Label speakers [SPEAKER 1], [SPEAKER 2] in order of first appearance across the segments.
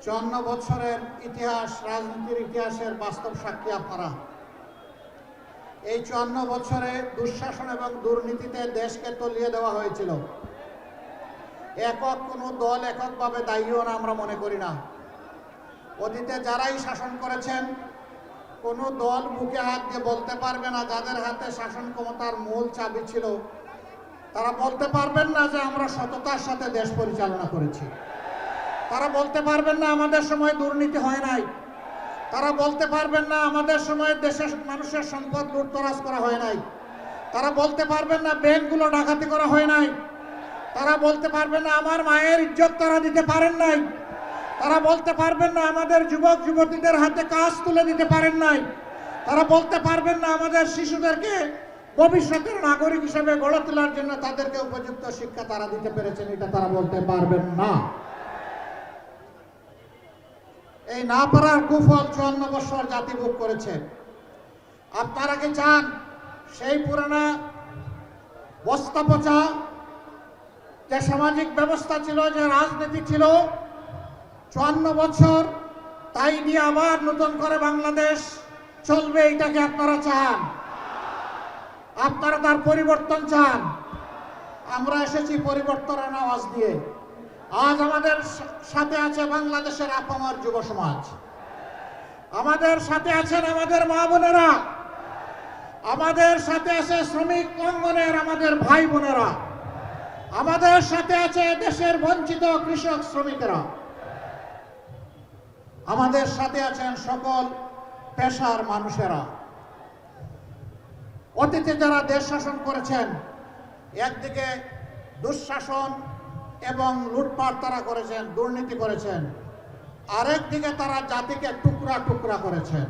[SPEAKER 1] 54 বছরের ইতিহাস, রাজনীতির ইতিহাসের বাস্তব সাক্ষী আপনারা। এই 54 বছরে দুঃশাসন এবং দুর্নীতিতে দেশকে তলিয়ে দেওয়া হয়েছিল। একক কোনো দল এককভাবে দায়ীও না আমরা মনে করি না। অতীতে যারাই শাসন করেছেন, কোনো দল বুকে হাত দিয়ে বলতে পারবে না, যাদের হাতে শাসন ক্ষমতার মূল চাবি ছিল, তারা বলতে পারবেন না যে আমরা সততার সাথে দেশ পরিচালনা করেছি। তারা বলতে পারবেন না আমাদের সময় দুর্নীতি হয় নাই। তারা বলতে পারবেন না আমাদের সময় দেশের মানুষের সম্পদ লুটতরাজ করা হয় নাই। তারা বলতে পারবেন না ব্যাংকগুলো ডাকাতি করা হয় নাই। তারা বলতে পারবেন না আমার মায়ের ইজ্জত তারা দিতে পারেন নাই। তারা বলতে পারবেন না আমাদের যুবক যুবতীদের হাতে কাজ তুলে দিতে পারেন নাই। তারা বলতে পারবেন না আমাদের শিশুদেরকে ভবিষ্যতের নাগরিক হিসেবে গড়ে তোলার জন্য তাদেরকে উপযুক্ত শিক্ষা তারা দিতে পেরেছেন, এটা তারা বলতে পারবেন না। এই না পারার কুফল 54 বছর জাতি ভোগ করেছে। আপনারা কি চান সেই পুরানা বস্তা পচা যে সামাজিক ব্যবস্থা ছিল, যে রাজনীতি ছিল 54 বছর, তাই নিয়ে আবার নতুন করে বাংলাদেশ চলবে? এটাকে আপনারা চান? আপনারা তার পরিবর্তন চান? আমরা এসেছি পরিবর্তনের আওয়াজ দিয়ে। আজ আমাদের সাথে আছে বাংলাদেশের আপামর যুব সমাজ, আমাদের সাথে আছেন আমাদের মা বোনেরা, আমাদের সাথে আছে শ্রমিক অঙ্গনের আমাদের ভাই বোনেরা, আমাদের সাথে আছে দেশের বঞ্চিত কৃষক শ্রমিকেরা, আমাদের সাথে আছেন সকল পেশার মানুষেরা। অতীতে যারা দেশ শাসন করেছেন, একদিকে দুঃশাসন এবং লুটপাট তারা করেছেন, দুর্নীতি করেছেন, আরেকদিকে তারা জাতিকে টুকরা টুকরা করেছেন।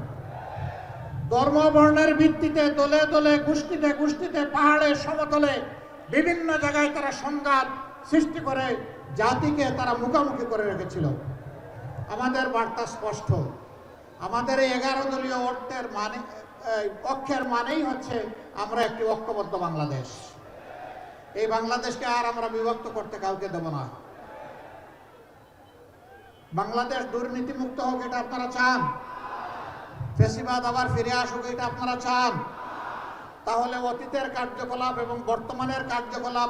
[SPEAKER 1] ধর্ম বর্ণের ভিত্তিতে দলে দলে, গোষ্ঠীতে গোষ্ঠীতে, পাহাড়ে সমতলে বিভিন্ন জায়গায় তারা সংঘাত সৃষ্টি করে জাতিকে তারা মুখোমুখি করে রেখেছিল। আমাদের বার্তা স্পষ্ট, আমাদের এই 11 দলীয় অর্থের মানে পক্ষের মানেই হচ্ছে আমরা একটি ঐক্যবদ্ধ বাংলাদেশ। এই বাংলাদেশকে আর আমরা বিভক্ত করতে কাউকে দেব না। বাংলাদেশ দুর্নীতি মুক্ত হোক, এটা আপনারা চান? ফ্যাসিবাদ আবার ফিরে আসুক, এটা আপনারা চান? তাহলে অতীতের কার্যকলাপ এবং বর্তমানের কার্যকলাপ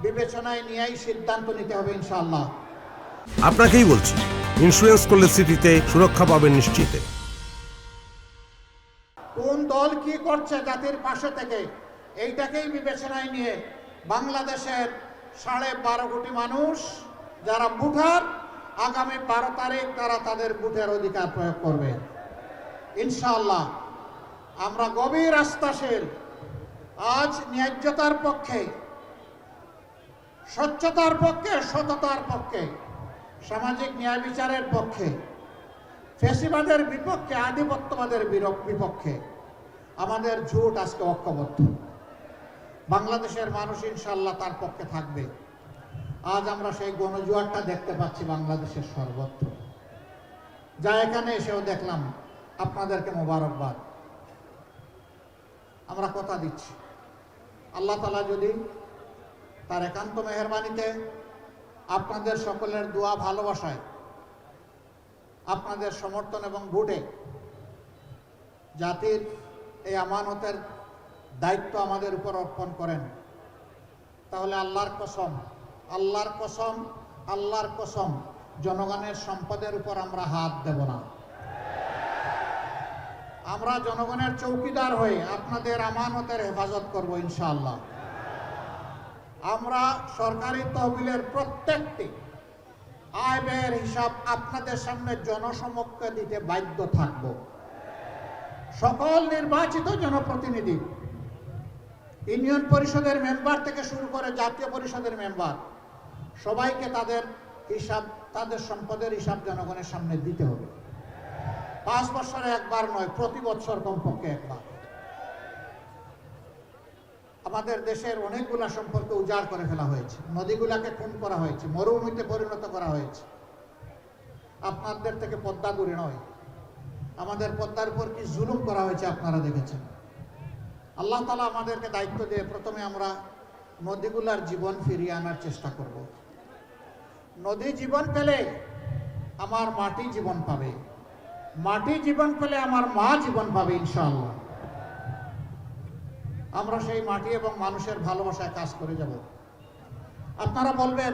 [SPEAKER 1] বিবেচনায় নিয়েই সিদ্ধান্ত নিতে হবে ইনশাআল্লাহ।
[SPEAKER 2] আপনাকেই বলছি, ইন্স্যুরেন্স করলে সিটিতে সুরক্ষা পাবেন নিশ্চিত।
[SPEAKER 1] কোন দল কি করছে জাতির পাশে থেকে, এইটাকেই বিবেচনায় নিয়ে বাংলাদেশের 12.5 কোটি মানুষ যারা ভোটার, আগামী 12 তারিখ তারা তাদের ভোটের অধিকার প্রয়োগ করবে ইনশাআল্লাহ। আমরা গভীর আস্থাশীল। আজ ন্যায্যতার পক্ষে, স্বচ্ছতার পক্ষে, সততার পক্ষে, সামাজিক ন্যায় বিচারের পক্ষে, ফ্যাসিবাদের বিপক্ষে, আধিপত্যবাদের বিপক্ষে আমাদের জোট আজকে ঐক্যবদ্ধ। বাংলাদেশের মানুষ ইনশাআল্লাহ তার পক্ষে থাকবে। আজ আমরা সেই গণজোয়ারটা দেখতে পাচ্ছি বাংলাদেশের সর্বত্র। যা এখানে এসেও দেখলাম, আপনাদেরকে মোবারকবাদ। আমরা কথা দিচ্ছি, আল্লাহ তাআলা যদি তার একান্ত মেহেরবানিতে আপনাদের সকলের দোয়া ভালোবাসায়, আপনাদের সমর্থন এবং ভোটে জাতির এই আমানতের দায়িত্ব আমাদের উপর অর্পণ করেন, তাহলে আল্লাহর কসম, আল্লাহর কসম, আল্লাহর কসম, জনগণের সম্পদের উপর আমরা হাত দেব না। আমরা জনগণের চৌকিদার হয়ে আপনাদের আমানতের হেফাজত করব ইনশাআল্লাহ। আমরা সরকারি তহবিলের প্রত্যেকটি আয় ব্যয়ের হিসাব আপনাদের সামনে জনসমক্ষে দিতে বাধ্য থাকব। সকল নির্বাচিত জনপ্রতিনিধি, ইউনিয়ন পরিষদের মেম্বার থেকে শুরু করে জাতীয় পরিষদের মেম্বার, সবাইকে তাদের হিসাব, তাদের সম্পদের হিসাব জনগণের সামনে দিতে হবে। 5 বছরে একবার নয়, প্রতি বছর কমপক্ষে একবার। আমাদের দেশের অনেকগুলা সম্পর্ক উজাড় করে ফেলা হয়েছে, নদীগুলাকে খুন করা হয়েছে, মরুভূমিতে পরিণত করা হয়েছে। আপনাদের থেকে পদ্মা দূরে নয়, আমাদের পদ্মার উপর কি জুলুম করা হয়েছে আপনারা দেখেছেন। আল্লাহ তাআলা আমাদেরকে দায়িত্ব দিয়ে প্রথমে আমরা নদীগুলার জীবন ফিরিয়ে আনার চেষ্টা করব। নদী জীবন পেলে আমার মাটি জীবন পাবে, মাটি জীবন পেলে আমার মা জীবন পাবে ইনশাআল্লাহ। আমরা সেই মাটি এবং মানুষের ভালোবাসায় কাজ করে যাব। আপনারা বলবেন,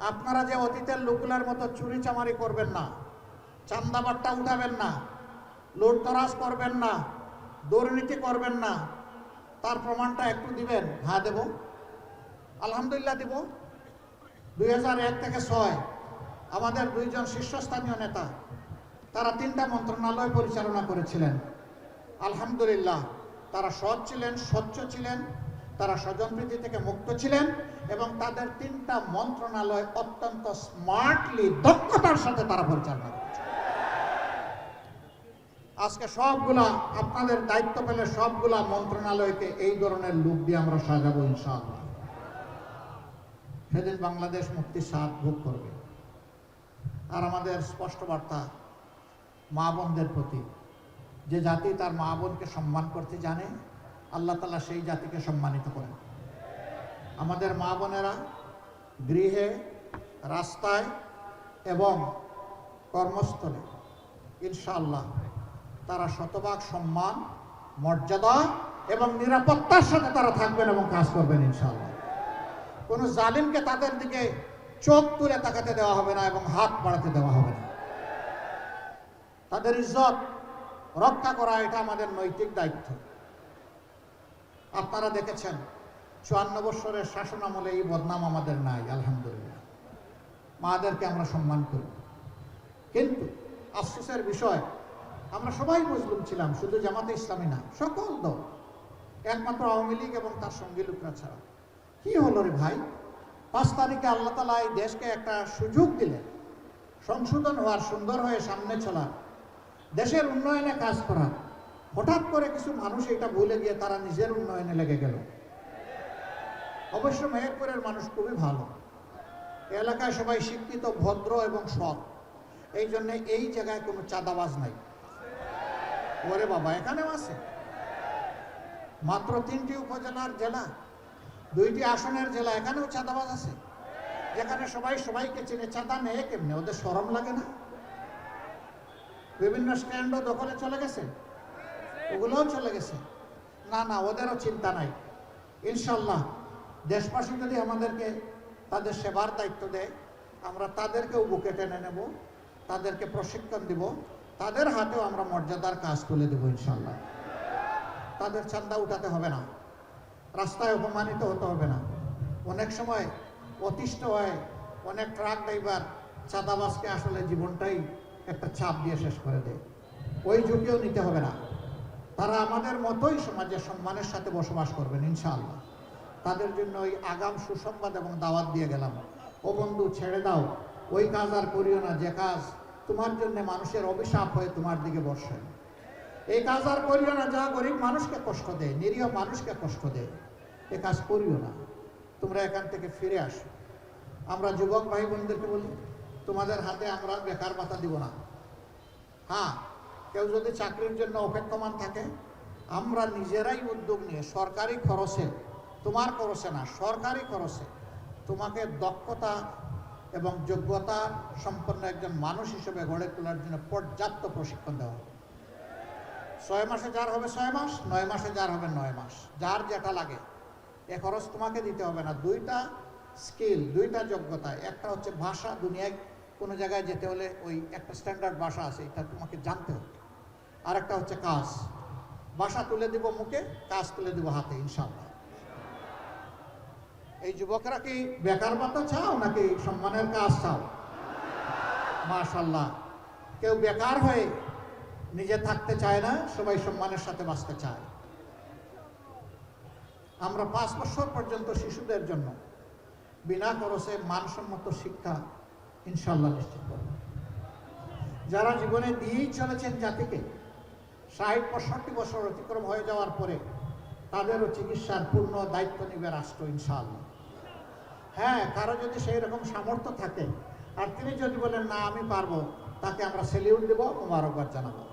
[SPEAKER 1] আপনারা যে অতীতের লোকগুলোর মতো চুরি চামারি করবেন না, চান্দাবাট্টা উঠাবেন না, লুটতরাজ করবেন না, দুর্নীতি করবেন না, তার প্রমাণটা একটু দিবেন। হ্যাঁ দেব, আলহামদুলিল্লাহ দেব। 2001 থেকে 6 আমাদের 2 জন শীর্ষস্থানীয় নেতা, তারা 3টা মন্ত্রণালয় পরিচালনা করেছিলেন। আলহামদুলিল্লাহ, তারা সৎ ছিলেন, স্বচ্ছ ছিলেন, তারা স্বজনপ্রীতি থেকে মুক্ত ছিলেন এবং তাদের 3টা মন্ত্রণালয় অত্যন্ত স্মার্টলি, দক্ষতার সাথে তারা পরিচালনা করেছে। আজকে সবগুলা আপনাদের দায়িত্ব পেলে সবগুলা মন্ত্রণালয়কে এই ধরনের লোক দিয়ে আমরা সাজাবো ইনশাআল্লাহ। সেদিন বাংলাদেশ মুক্তির স্বাদ ভোগ করবে। আর আমাদের স্পষ্ট বার্তা মা বোনদের প্রতি, যে জাতি তার মা বোনকে সম্মান করতে জানে, আল্লাহ তাআলা সেই জাতিকে সম্মানিত করেন। আমাদের মা বোনেরা গৃহে, রাস্তায় এবং কর্মস্থলে ইনশাআল্লাহ তারা শতভাগ সম্মান, মর্যাদা এবং নিরাপত্তার সাথে তারা থাকবেন এবং কাজ করবেন ইনশাআল্লাহ। কোনো জালিমকে তাদের দিকে চোখ তুলে তাকাতে দেওয়া হবে না এবং হাত বাড়াতে দেওয়া হবে না। তাদের ইজ্জত রক্ষা করা এটা আমাদের নৈতিক দায়িত্ব। আপনারা দেখেছেন 54 বছরের শাসন আমলে এই বদনাম আমাদের নাই, আলহামদুলিল্লাহ। মাদেরকে আমরা সম্মান করি, কিন্তু আফসোসের বিষয় আমরা সবাই মুসলিম ছিলাম, শুধু জামাতে ইসলামী না, সকল দল, একমাত্র আওয়ামী লীগ এবং তার সঙ্গী লোকরা ছাড়া। কি হলো রে ভাই? 5 তারিখে আল্লাহ তাআলা এই দেশকে একটা সুযোগ দিলেন সংশোধন হওয়ার, সুন্দর হয়ে সামনে চলার, দেশের উন্নয়নে কাজ করার। হঠাৎ করে কিছু মানুষ এটা ভুলে গিয়ে তারা নিজের উন্নয়নে লেগে গেল। অবশ্য মেহেরপুরের মানুষ খুবই ভালো, এলাকায় সবাই শিক্ষিত, ভদ্র এবং সৎ, এই জন্য এই জায়গায় কোনো চাঁদাবাজ নাই। ওরে বাবা, এখানেও আছে। মাত্র 3টি উপজেলার জেলা, 2টি আসনের জেলা, এখানেও চাঁদাবাজ আছে, যেখানে সবাই সবাইকে চিনে। চাঁদা নেয় কেমনে? ওদের শরম লাগে না? বিভিন্ন স্ট্যান্ডও দখলে চলে গেছে, ওগুলোও চলে গেছে। না না, ওদেরও চিন্তা নাই। ইনশাল্লাহ দেশবাসী যদি আমাদেরকে তাদের সেবার দায়িত্ব দেয়, আমরা তাদেরকেও বুকে টেনে নেব, তাদেরকে প্রশিক্ষণ দিব, তাদের হাতেও আমরা মর্যাদার কাজ তুলে দেব ইনশাল্লাহ। তাদের চান্দা উঠাতে হবে না, রাস্তায় অপমানিত হতে হবে না। অনেক সময় অতিষ্ঠ হয় অনেক ট্রাক ড্রাইভার চাঁদাবাজকে আসলে জীবনটাই একটা চাপ দিয়ে শেষ করে দেয়। ওই ঝুঁকিও নিতে হবে না। তারা আমাদের মতোই সমাজে সম্মানের সাথে বসবাস করবেন ইনশাআল্লাহ। তাদের জন্য ওই আগাম সুসংবাদ এবং দাওয়াত দিয়ে গেলাম, ও বন্ধু ছেড়ে দাও, ওই কাজ আর করিও না যে কাজ তোমার জন্য মানুষের অভিশাপ হয়ে তোমার দিকে বর্ষে। এই কাজ আর করিও না যা গরিব মানুষকে কষ্ট দেয়, নিরীহ মানুষকে কষ্ট দেয়। এ কাজ করিও না, তোমরা এখান থেকে ফিরে আসো। আমরা যুবক ভাই বোনদেরকে বলি, তোমাদের হাতে আমরা বেকার ভাতা দিব না। হ্যাঁ, কেউ যদি চাকরির জন্য অপেক্ষমান থাকে, আমরা নিজেরাই উদ্যোগ নিয়ে সরকারি খরচে, তোমার খরচে না, সরকারি খরচে তোমাকে দক্ষতা এবং যোগ্যতা সম্পন্ন একজন মানুষ হিসেবে গড়ে তোলার জন্য পর্যাপ্ত প্রশিক্ষণ দেওয়া হবে। 6 মাসে যার হবে 6 মাস, 9 মাসে যার হবে 9 মাস, যার যেটা লাগে। এ খরচ তোমাকে দিতে হবে না। 2টা স্কিল, 2টা যোগ্যতা। একটা হচ্ছে ভাষা, দুনিয়ায় কোনো জায়গায় যেতে হলে ওই একটা স্ট্যান্ডার্ড ভাষা আছে, এটা তোমাকে জানতে হবে। আর একটা হচ্ছে কাজ, ভাষা তুলে দিব মুখে, কাজ তুলে দিব হাতে ইনশাআল্লাহ। এই যুবকরা কি বেকার ভাতা চাও নাকি সম্মানের কাজ চাও? মাশাআল্লাহ, কেউ বেকার হয়ে নিজে থাকতে চায় না, সবাই সম্মানের সাথে বাঁচতে চায়। আমরা 5 বছর পর্যন্ত শিশুদের জন্য বিনা খরচে মানসম্মত শিক্ষা ইনশাআল্লাহ নিশ্চিত করব। যারা জীবনে দিয়েই চলেছেন জাতিকে, 60-65 বছর অতিক্রম হয়ে যাওয়ার পরে তাদেরও চিকিৎসার পূর্ণ দায়িত্ব নেবে রাষ্ট্র ইনশাআল্লাহ। হ্যাঁ, কারো যদি সেই রকম সামর্থ্য থাকে আর তিনি যদি বলেন না আমি পারবো, তাকে আমরা সেলিউট দেব, মোবারকবাদ জানাবো।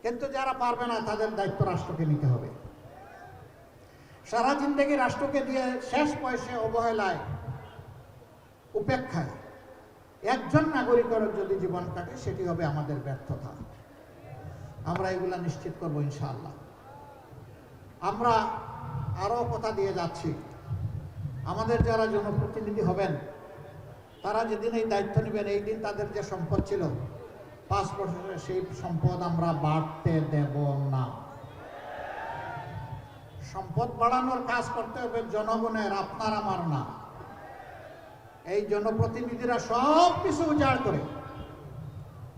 [SPEAKER 1] কিন্তু যারা পারবে না তাদের দায়িত্ব রাষ্ট্রকে নিতে হবে। সারা জিন্দেগি রাষ্ট্রকে দিয়ে শেষ বয়সে অবহেলায়, উপেক্ষায় একজন নাগরিকের যদি জীবন কাটে সেটি হবে আমাদের ব্যর্থতা। আমরা এগুলা নিশ্চিত করব ইনশাআল্লাহ। আমরা আরো কথা দিয়ে যাচ্ছি, আমাদের যারা জনপ্রতিনিধি হবেন তারা যেদিন এই দায়িত্ব নেবেন এই দিন তাদের যে সম্পদ ছিল 5 বছরে সেই সম্পদ আমরা বাড়তে দেব না। সম্পদ বাড়ানোর কাজ করতে হবে জনগণের, আপনার আমার না। এই জনপ্রতিনিধিরা সব কিছু উজাড় করে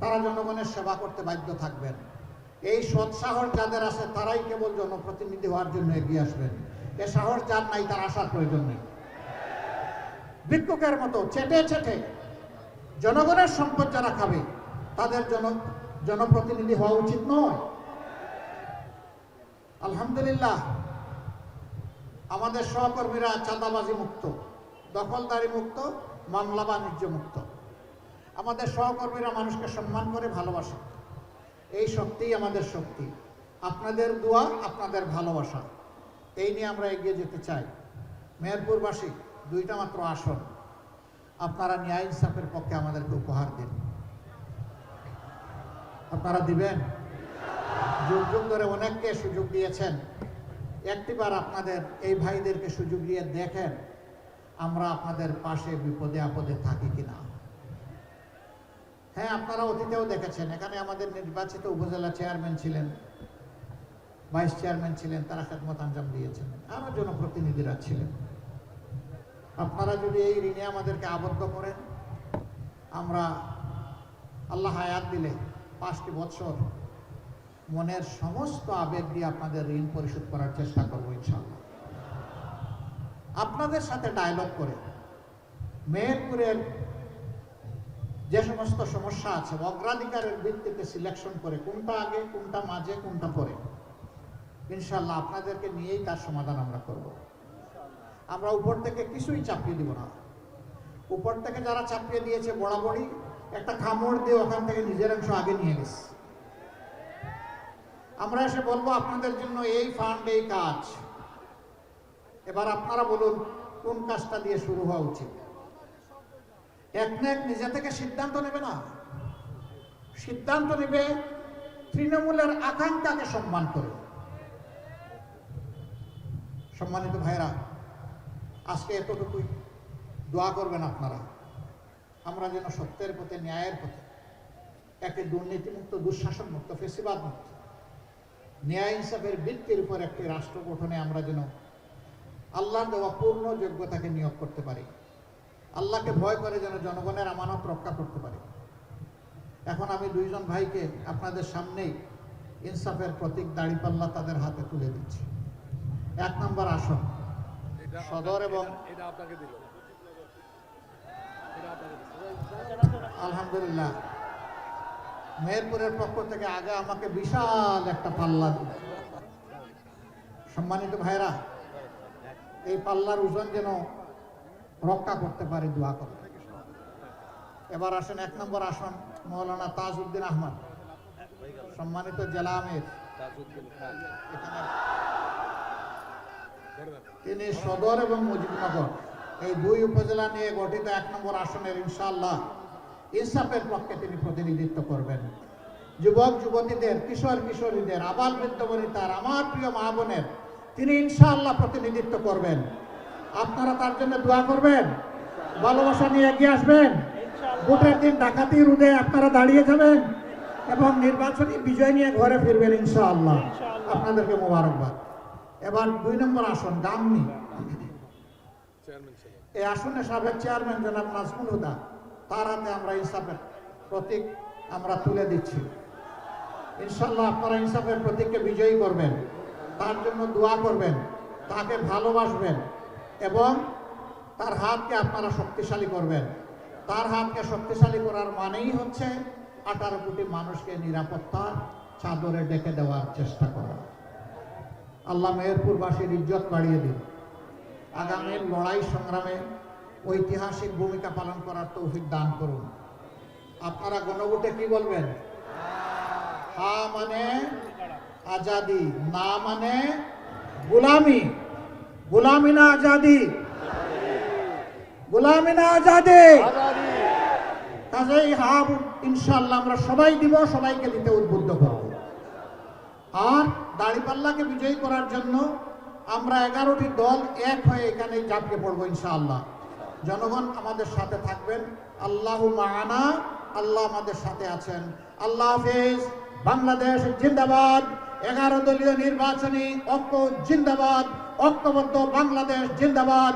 [SPEAKER 1] তারা জনগণের সেবা করতে বাধ্য থাকবেন। এই সৎ সাহস যাদের আছে তারাই কেবল জনপ্রতিনিধি হওয়ার জন্য এগিয়ে আসবেন। এ সাহস যার নাই তার আসার প্রয়োজন নেই। ভিক্ষুকের মতো চেটে চেটে জনগণের সম্পদ যারা খাবে তাদের জনপ্রতিনিধি হওয়া উচিত নয়। আলহামদুলিল্লাহ আমাদের সহকর্মীরা চাঁদাবাজি মুক্ত, দখলদারি মুক্ত, মামলা বাণিজ্য মুক্ত। আমাদের সহকর্মীরা মানুষকে সম্মান করে ভালোবাসে। এই শক্তিই আমাদের শক্তি। আপনাদের দোয়া, আপনাদের ভালোবাসা, এই নিয়ে আমরা এগিয়ে যেতে চাই। মেহেরপুরবাসী 2টা মাত্র আসন, আপনারা ন্যায় ইনসাফের পক্ষে আমাদেরকে উপহার দিন। আপনারা দিবেন? যুগ যুগ ধরে অনেককে সুযোগ দিয়েছেন, একটিবার আপনাদের এই ভাইদেরকে সুযোগ দিয়ে দেখেন আমরা আপনাদের পাশে বিপদে আপদে থাকি কিনা। হ্যাঁ, আপনারা অতীতেও দেখেছেন এখানে আমাদের নির্বাচিত উপজেলা চেয়ারম্যান ছিলেন, ভাইস চেয়ারম্যান ছিলেন, তারা খেদমত আঞ্জাম দিয়েছেন, আরো জনপ্রতিনিধিরা ছিলেন। আপনারা যদি এই ঋণে আমাদেরকে আবদ্ধ করেন, আমরা আল্লাহ হায়াত দিলে 5টি বছর মনের সমস্ত আবেগ দিয়ে আপনাদের ঋণ পরিশোধ করার চেষ্টা করবো ইনশাআল্লাহ। আপনাদের সাথে ডায়লগ করে মেহেরপুরের যে সমস্ত সমস্যা আছে অগ্রাধিকারের ভিত্তিতে সিলেকশন করে কোনটা আগে, কোনটা মাঝে, কোনটা পরে, ইনশাআল্লাহ আপনাদেরকে নিয়েই তার সমাধান আমরা করব। আমরা উপর থেকে কিছুই চাপিয়ে দিব না। উপর থেকে যারা চাপিয়ে দিয়েছে বরাবরই একটা কামড় দিয়ে ওখান থেকে নিজের অংশ আগে নিয়ে গেছে। আমরা এসে বলবো আপনাদের জন্য এই ফান্ড, এই কাজ, এবার আপনারা বলুন কোন কাজটা দিয়ে শুরু হওয়া উচিত। এক না এক নিজে থেকে সিদ্ধান্ত নেবে না, সিদ্ধান্ত নেবে তৃণমূলের আকাঙ্ক্ষাকে সম্মান করে। সম্মানিত ভাইরা, আজকে এতটুকুই দোয়া করবেন আপনারা, আমরা যেন সত্যের পথে, ন্যায়ের পথে, একটি দুর্নীতিমুক্ত, দুঃশাসন মুক্ত, ফেসিবাদ মুক্ত, ন্যায় ইনসাফের ভিত্তির উপর একটি রাষ্ট্র গঠনে আমরা যেন আল্লাহর দেওয়া পূর্ণ যোগ্যতাকে নিয়োগ করতে পারি। আল্লাহকে ভয় করে যেন জনগণের আমানত রক্ষা করতে পারি। এখন আমি 2জন ভাইকে আপনাদের সামনেই ইনসাফের প্রতীক দাঁড়িপাল্লা তাদের হাতে তুলে দিচ্ছি। 1 নম্বর আসন সদর এবং আলহামদুলিল্লাহ মেহেরপুরের পক্ষ থেকে আগে আমাকে বিশাল একটা পাল্লা দিল। সম্মানিত ভাইরা, এই পাল্লার ওজন যেন রক্ষা করতে পারি, দোয়া করতে। এবার আসেন 1 নম্বর আসন মৌলানা তাজউদ্দিন আহমদ, সম্মানিত জেলা আমির। তিনি সদর এবং মুজিবনগর এই 2 উপজেলা নিয়ে গঠিত 1 নম্বর আসনের ইনশাআল্লাহ ইনসাফের পক্ষে তিনি প্রতিনিধিত্ব করবেন। যুবক যুবতীদের, কিশোর কিশোরীদের, আবাল বৃদ্ধ বনিতার, আমার প্রিয় মা বোনের তিনি ইনশাআল্লাহ প্রতিনিধিত্ব করবেন। আপনারা তার জন্য দোয়া করবেন, ভালোবাসা নিয়ে এগিয়ে আসবেন। ভোটের দিন ডাকাতি রোধে আপনারা দাঁড়িয়ে যাবেন এবং নির্বাচনী বিজয় নিয়ে ঘরে ফিরবেন ইনশাআল্লাহ। আপনাদেরকে মোবারকবাদ। এবার 2 নম্বর আসন গামনি, এই আসনে সাবেক চেয়ারম্যান জনাব নাজমুল হুদা, তার হাতে আমরা ইনসাফের প্রতীক আমরা তুলে দিচ্ছি। ইনশাআল্লাহ আপনারা ইনসাফের প্রতীককে বিজয়ী করবেন, তার জন্য দোয়া করবেন, তাকে ভালোবাসবেন এবং তার হাতকে আপনারা শক্তিশালী করবেন। তার হাতকে শক্তিশালী করার মানেই হচ্ছে 18 কোটি মানুষকে নিরাপত্তার চাদরে ডেকে দেওয়ার চেষ্টা করা। আল্লাহ মেহেরপুরবাসীর ইজ্জত বাড়িয়ে দিন। আগামীর লড়াই সংগ্রামে ঐতিহাসিক ভূমিকা পালন করার তৌফিক দান করুন। আপনারা গণভোটে কি বলবেন? হা মানে আজাদি, না মানে গোলামি। গোলামি না আজাদি, গোলামি না আজাদি, কাজেই হাব ইনশাআল্লাহ আমরা সবাই দিব, সবাইকে দিতে উদ্বুদ্ধ করব। আর দাঁড়িপাল্লাকে বিজয়ী করার জন্য আমরা 11টি দল এক হয়ে এখানে ঝাঁপিয়ে পড়বো ইনশাআল্লাহ। জনগণ আমাদের সাথে থাকবেন। আল্লাহু মা'ানা, আল্লাহ আমাদের সাথে আছেন। আল্লাহ হাফেজ। বাংলাদেশ জিন্দাবাদ। 11 দলীয় নির্বাচনী ঐক্য জিন্দাবাদ। ঐক্যবদ্ধ বাংলাদেশ জিন্দাবাদ।